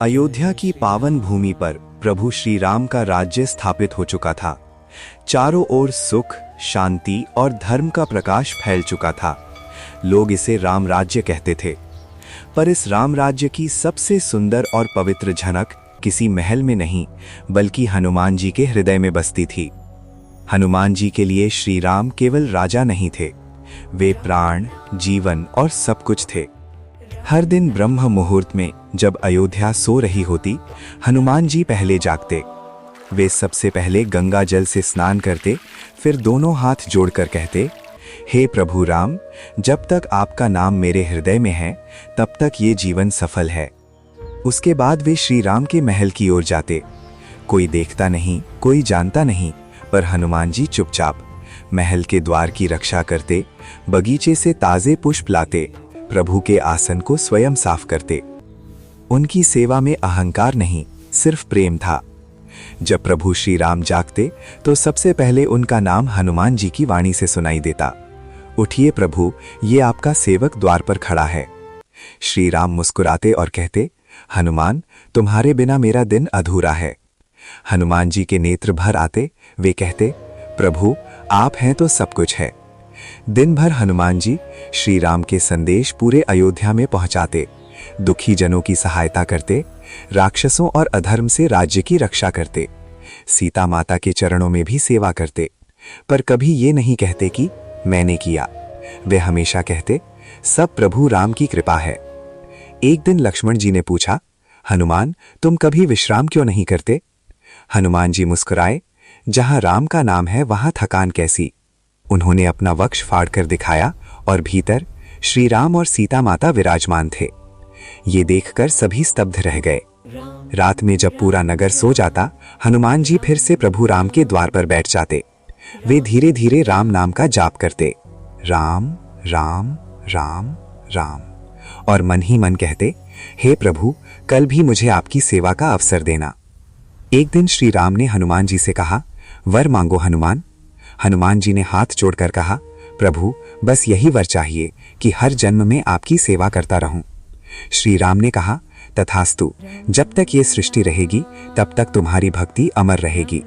अयोध्या की पावन भूमि पर प्रभु श्री राम का राज्य स्थापित हो चुका था। चारों ओर सुख, शांति और धर्म का प्रकाश फैल चुका था। लोग इसे राम राज्य कहते थे। पर इस राम राज्य की सबसे सुंदर और पवित्र झलक किसी महल में नहीं, बल्कि हनुमान जी के हृदय में बसती थी। हनुमान जी के लिए श्री राम केवल राजा नहीं थे, वे प्राण, जीवन और सब कुछ थे। हर दिन ब्रह्म मुहूर्त में जब अयोध्या सो रही होती, हनुमान जी पहले जागते। वे सबसे पहले गंगा जल से स्नान करते, फिर दोनों हाथ जोड़कर कहते, हे प्रभु राम, जब तक आपका नाम मेरे हृदय में है तब तक ये जीवन सफल है। उसके बाद वे श्री राम के महल की ओर जाते। कोई देखता नहीं, कोई जानता नहीं, पर हनुमान जी चुपचाप महल के द्वार की रक्षा करते, बगीचे से ताजे पुष्प लाते, प्रभु के आसन को स्वयं साफ करते। उनकी सेवा में अहंकार नहीं, सिर्फ प्रेम था। जब प्रभु श्री राम जागते तो सबसे पहले उनका नाम हनुमान जी की वाणी से सुनाई देता, उठिए प्रभु, ये आपका सेवक द्वार पर खड़ा है। श्री राम मुस्कुराते और कहते, हनुमान, तुम्हारे बिना मेरा दिन अधूरा है। हनुमान जी के नेत्र भर आते, वे कहते, प्रभु आप हैं तो सब कुछ है। दिन भर हनुमान जी श्री राम के संदेश पूरे अयोध्या में पहुंचाते, दुखी जनों की सहायता करते, राक्षसों और अधर्म से राज्य की रक्षा करते, सीता माता के चरणों में भी सेवा करते। पर कभी ये नहीं कहते कि मैंने किया, वे हमेशा कहते, सब प्रभु राम की कृपा है। एक दिन लक्ष्मण जी ने पूछा, हनुमान, तुम कभी विश्राम क्यों नहीं करते? हनुमान जी मुस्कुराए, जहां राम का नाम है वहां थकान कैसी। उन्होंने अपना वक्ष फाड़कर दिखाया और भीतर श्री राम और सीता माता विराजमान थे। ये देखकर सभी स्तब्ध रह गए। रात में जब पूरा नगर सो जाता, हनुमान जी फिर से प्रभु राम के द्वार पर बैठ जाते। वे धीरे धीरे राम नाम का जाप करते, राम राम राम राम, और मन ही मन कहते, हे प्रभु, कल भी मुझे आपकी सेवा का अवसर देना। एक दिन श्री राम ने हनुमान जी से कहा, वर मांगो हनुमान। हनुमान जी ने हाथ जोड़कर कहा, प्रभु, बस यही वर चाहिए कि हर जन्म में आपकी सेवा करता रहूं। श्री राम ने कहा, तथास्तु, जब तक ये सृष्टि रहेगी तब तक तुम्हारी भक्ति अमर रहेगी।